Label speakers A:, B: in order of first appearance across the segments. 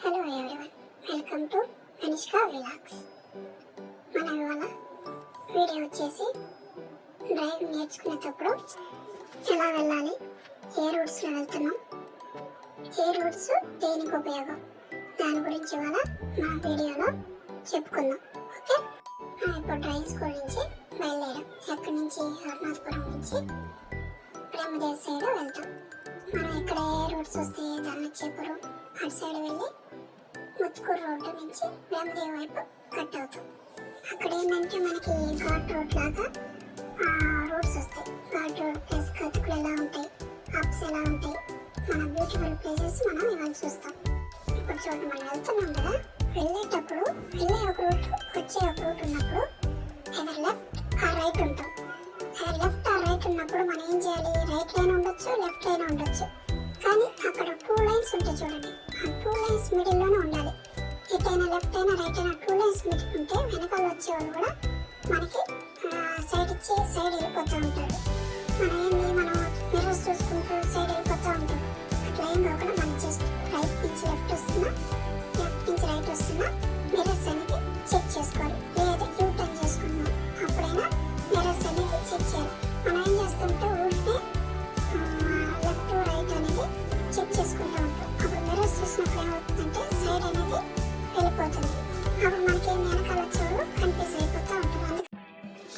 A: Hello everyone, welcome to Kanishka vlogs. మనం ఇవాళ video వచ్చేసి డ్రైవింగ్ నేర్చుకునేటప్పుడు ఎలా వెళ్ళాలి, ఏ రూట్స్లో వెళ్తున్నాం, ఏ రూట్స్ దేనికి ఉపయోగం, దాని గురించి ఇవాళ మన వీడియోలో చెప్పుకుందాం. ఓకే, మనం ఇప్పుడు డ్రైవింగ్ స్కూల్ నుంచి బయలుదేరాం. ఎక్కడి నుంచి? హర్నాథపురం నుంచి బ్రహ్మదేవ్ సైడ్ వెళ్తాం. మనం ఇక్కడ ఏ రూట్స్ వస్తాయి, ధర్మచేపురం అటు సైడ్ వెళ్ళి ముత్తుకూరు రోడ్డు నుంచి బ్రహ్మదేవ్ వైపు కట్ అవుతాం. అక్కడ ఏంటంటే మనకి ఘాట్ రోడ్ లాగా రోడ్స్ వస్తాయి. ఘాట్ రోడ్ ప్లస్ కతుకులు ఎలా ఉంటాయి, అప్స్ ఎలా ఉంటాయి, మన బ్యూటిఫుల్ ప్లేసెస్ మనం ఇవాళ చూస్తాం. ఇప్పుడు చూడండి, మనం వెళ్తున్నాం కదా, వెళ్ళేటప్పుడు వెళ్ళే ఒక రూట్ వచ్చే ఒక రూట్ ఉన్నప్పుడు either లెఫ్ట్ ఆర్ రైట్ ఉంటాం. either లెఫ్ట్ ఆర్ రైట్ ఉన్నప్పుడు మనం ఏం చేయాలి? రైట్ లైన్ ఉండొచ్చు, లెఫ్ట్ లైన్ ఉండొచ్చు. కానీ అక్కడ 2 లైన్స్ ఉంటాయి చూడండి, ఆ 2 లైన్స్ మిడిల్లోనే ఉండాలి. ఎటైనా లెఫ్ట్ అయినా రైట్ అయినా 2 లైన్స్ మిడిల్ ఉంటే వెనకాల వచ్చేవాళ్ళు కూడా మనకి సైడ్ ఇచ్చి సైడ్ వెళ్ళిపోతూ ఉంటారు. మనం మిర్రర్స్ చూసుకుంటూ సైడ్ వెళ్ళిపోతూ ఉంటాం. అట్లా ఏం కాకుండా మనం జస్ట్ రైట్ నుంచి లెఫ్ట్ వస్తున్నా, లెఫ్ట్ నుంచి రైట్ వస్తున్నా మిర్రర్స్ అనేది చెక్ చేసుకోవాలి. లేదా యూ టర్న్ చేసుకున్నాం అప్పుడైనా మిర్రర్స్ అనేది చెక్ చేయాలి. మనం ఏం చేస్తుంటే ఊరికే లెఫ్ట్ రైట్ అనేది చెక్ చేసుకుంటూ ఉంటాం. అప్పుడు మిర్రర్స్ చూసినప్పుడు ఏమవుతుందంటే సైడ్ అనేది వెళ్ళిపోతుంది. అప్పుడు మనకి వెనకాల వచ్చేవాళ్ళు కన్ఫ్యూజ్ అయిపోతూ ఉంటాం. అందుకే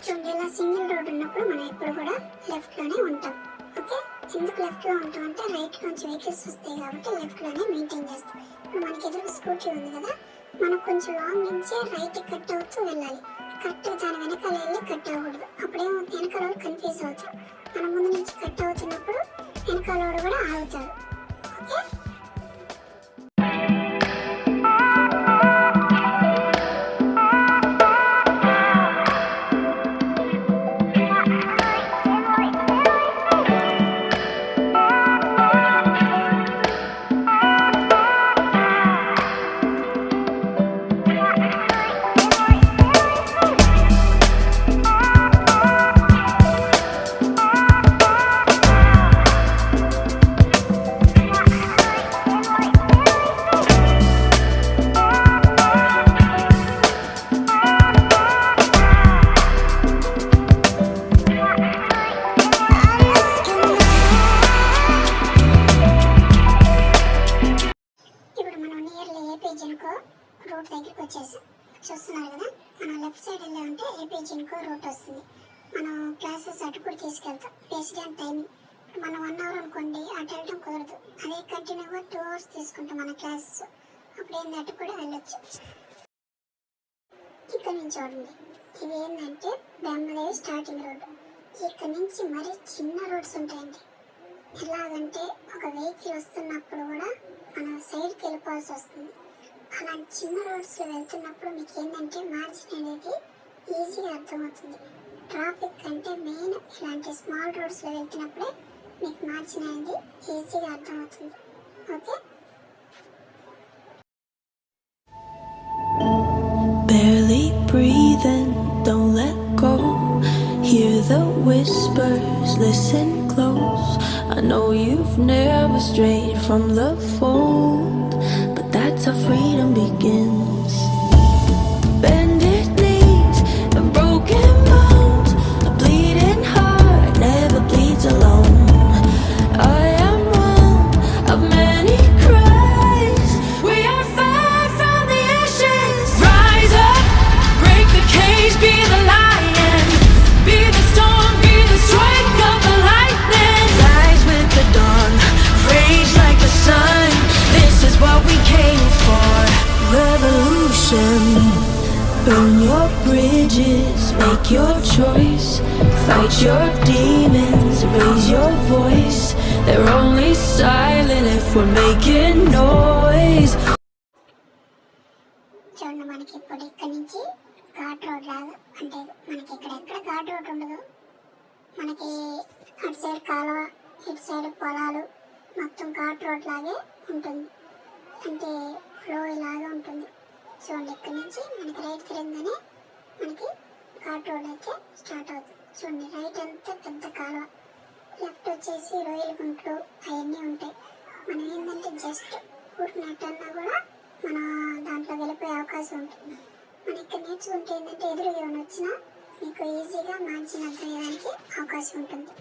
A: చూడండి, ఇలా సింగిల్ రోడ్ ఉన్నప్పుడు మనం ఎప్పుడు కూడా లెఫ్ట్లోనే ఉంటాం. ఓకే, ఎందుకు లెఫ్ట్లో ఉంటాం అంటే రైట్ నుంచి వెహికల్స్ వస్తాయి కాబట్టి లెఫ్ట్లోనే మెయింటైన్ చేస్తాం. ఇప్పుడు మనకి ఎదురు స్కూటీ ఉంది కదా, మనం కొంచెం లాంగ్ నుంచే రైట్ కట్ అవుతూ వెళ్ళాలి. కరెక్ట్గా దాని వెనకాల వెళ్ళి కట్ అవ్వకూడదు. అప్పుడేమో వెనకాల కన్ఫ్యూజ్ అవుతారు. మనం ముందు నుంచి కట్ అవుతున్నప్పుడు వెనకాల కూడా ఆగుతారు. ఓకే, రోడ్ దగ్గరికి వచ్చేసాం. చూస్తున్నారు కదా, మనం లెఫ్ట్ సైడ్ వెళ్ళామంటే ఏపీ జిన్కో రూట్ వస్తుంది. మనం క్లాసెస్ అటు కూడా తీసుకెళ్తాం బేస్డ్ ఆన్ టైమింగ్. మనం 1 అవర్ అనుకోండి, అటు వెళ్ళడం కుదరదు. అదే కంటిన్యూగా 2 అవర్స్ తీసుకుంటాం మన క్లాసెస్. అప్పుడు ఏంది అటు కూడా వెళ్ళొచ్చు. ఇక్కడ నుంచి చూడండి, ఇది ఏంటంటే బ్రహ్మదేవి స్టార్టింగ్ రోడ్. ఇక్కడ నుంచి మరీ చిన్న రోడ్స్ ఉంటాయండి. ఎలాగంటే ఒక వెహికల్ వస్తున్నప్పుడు కూడా మనం సైడ్కి వెళ్ళిపోవాల్సి వస్తుంది. అలాంటి చిన్న రోడ్స్లో వెళ్తున్నప్పుడు మీకు ఏంటంటే మార్జిన్ అనేది ఈజీగా అర్థమవుతుంది. ట్రాఫిక్ అంటే మెయిన్ ఇలాంటి స్మాల్ రోడ్స్లో వెళ్తున్నప్పుడే మీకు మార్జిన్ అనేది ఈజీగా అర్థమవుతుంది. Okay,
B: barely breathing, don't let go. Hear the whispers, listen close. I know you've never strayed from the fold, but that's how freedom begins. Bended knees and broken bones, a bleeding heart never bleeds alone. I am one of many cries. We are far from the ashes. Rise up, break the cage, be the lion, be the storm, be the strike of the lightning. Rise with the dawn, rage like the sun. This is what we came for. Revolution. Burn your bridges, make your choice. Fight your demons, raise your voice. They're only silent if we're making noise.
A: చూడండి, మనకి ఇప్పుడు ఇక్కడ నుంచి ghat road లాగా, అంటే మనకి ఇక్కడ ఎక్కడ ఘాట్ రోడ్ ఉండదు. మనకి అటు సైడ్ కాలువ, ఇటు సైడ్ పొలాలు, మొత్తం ఘాట్ రోడ్ లాగే ఉంటుంది. అంటే లోయ లాగా ఉంటుంది. చూడండి, ఇక్కడ నుంచి మనకి రైట్ తిరగగానే మనకి ఘాట్ రోడ్ అయితే స్టార్ట్ అవుతుంది. చూడండి, రైట్ అంతా పెద్ద కాలువ, లెఫ్ట్ వచ్చేసి రొయ్యల గుంట్లు అవన్నీ ఉంటాయి. మనం ఏంటంటే జస్ట్ ఊరినట్టన్నా కూడా మన దాంట్లో వెళ్ళిపోయే అవకాశం ఉంటుంది. మనం ఇక్కడ నేర్చుకుంటే ఏంటంటే ఎదురు ఏమైనా వచ్చినా మీకు ఈజీగా మ్యాగ్జిన్ అర్థమయ్యడానికి అవకాశం ఉంటుంది.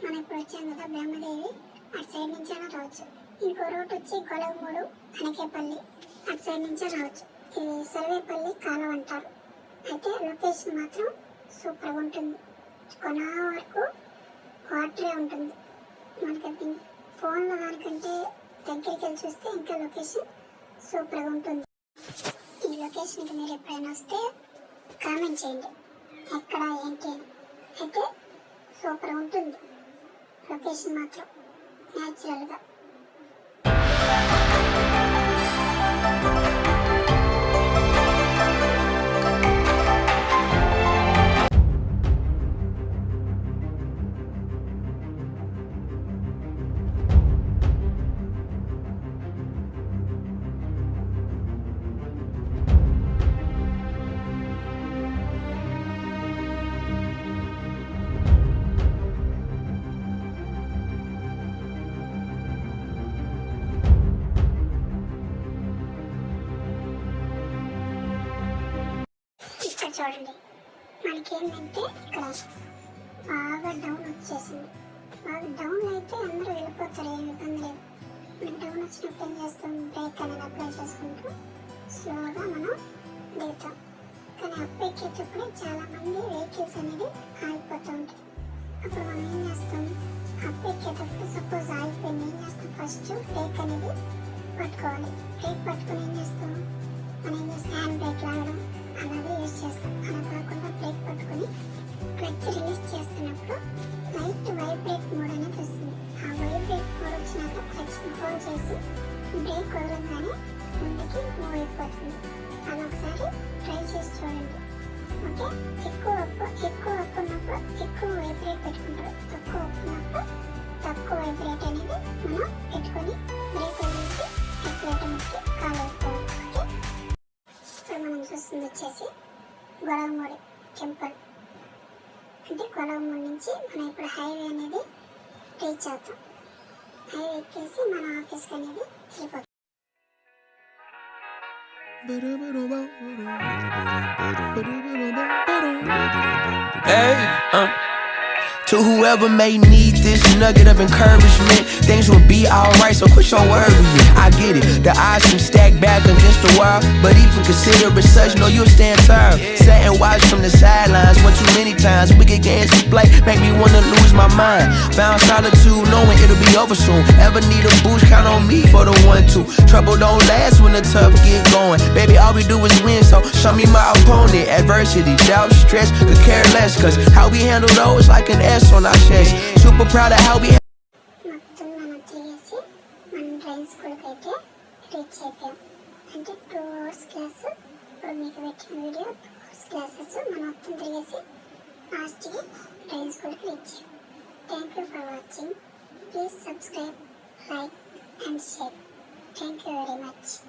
A: మనం ఇప్పుడు వచ్చాం కదా బ్రహ్మదేవి, అటు సైడ్ నుంచి అయినా రావచ్చు. ఇంకో రూట్ వచ్చి గొలవమూడు అనకేపల్లి, అటు సైడ్ నుంచే రావచ్చు. ఇది సర్వేపల్లి కాలువ అంటారు. అయితే లొకేషన్ మాత్రం సూపర్గా ఉంటుంది. కొన వరకు వాటరే ఉంటుంది. మనకి ఫోన్లో దానికంటే దగ్గరికి వెళ్ళి చూస్తే ఇంకా లొకేషన్ సూపర్గా ఉంటుంది. ఈ లొకేషన్కి మీరు ఎప్పుడైనా వస్తే కామెంట్ చేయండి ఎక్కడ ఏంటి అని. అయితే సూపర్ ఉంటుంది లొకేషన్ మాత్రం న్యాచురల్గా. ఇక్కడ చూడండి, మనకేంటంటే ఇక్కడ బాగా డౌన్ వచ్చేసింది. బాగా డౌన్ అయితే అందరూ వెళ్ళిపోతారు, ఏమి ఇబ్బంది లేదు. మనకి డౌన్ వచ్చినప్పుడు ఏం చేస్తాం, బ్రేక్ అనేది అప్లై చేసుకుంటూ స్లోగా మనం దిగుతాం. కానీ అప్ ఎక్కేటప్పుడే చాలా మంది వెహికల్స్ అనేది ఆగిపోతూ ఉంటాయి. అప్పుడు మనం ఏం చేస్తాం, అప్ ఎక్కేటప్పుడు సపోజ్ ఆగిపోయింది, ఏం చేస్తాం, ఫస్ట్ బ్రేక్ అనేది పట్టుకోవాలి. బ్రేక్ పట్టుకుని ఏం చేస్తాం, మనం ఏం చేస్తాం, హ్యాండ్ బ్రేక్ లాగడం అలాగే యూజ్ చేస్తాం. అలా కాకుండా బ్రేక్ పట్టుకుని క్లచ్ రిలీజ్ చేస్తున్నప్పుడు లైట్ వైబ్రేట్ మోడ్ అనేది వస్తుంది. ఆ వైబ్రేట్ మోడ్ వచ్చినాక క్లచ్ హోల్డ్ చేసి బ్రేక్ వదలంగానే ముందుకి మూవ్ అయిపోతుంది. అలా ఒకసారి ట్రై చేసి చూడండి. ఓకే, ఎక్కువ అప్ ఉన్నప్పుడు ఎక్కువ వైబ్రేట్ పెట్టుకుంటారు, తక్కువ అప్ ఉన్నప్పుడు తక్కువ వైబ్రేట్ అనేది మనం పెట్టుకొని బ్రేక్ వదిలేసి యాక్సిలేటర్ మీదకి కాల్ అయిపోవాలి. ఓకే, ఇప్పుడు మనం చూస్తుంది వచ్చేసి గొడవమూడి టెంపుల్. అంటే గొడవమూడి నుంచి మనం ఇప్పుడు హైవే అనేది రీచ్ అవుతాం. హైవే ఎక్కేసి మన ఆఫీస్కి అనేది వెళ్ళిపోతాం.
C: Hey, to whoever may need this nugget of encouragement, things will be alright, so quit your worrying. I get it, the odds seem stacked back against the wall, but even consider it such, no, you'll stand tall. Sat and watch from the sidelines one too many times. Wicked games we play make me wanna lose my mind. Found solitude knowing it'll be over soon. Ever need a boost, count on me for the 1-2. Trouble don't last when the tough get going. Baby, all we do is win, so show me my opponent. Adversity, doubt, stress, could care less, cause how we handle those like an S on our chest. Super proud of how we
A: మొత్తం మనం తిరిగేసి మనం driving స్కూల్కి అయితే reach అయిపోయాం. అంటే 2 hours class, ఇప్పుడు మీకు పెట్టిన వీడియో 2 hours క్లాసెస్ మనం మొత్తం తిరిగేసి లాస్ట్కి డ్రైవింగ్ స్కూల్కి రీచ్ అయ్యాం. Thank you for watching. Please subscribe, like and share. Thank you very much.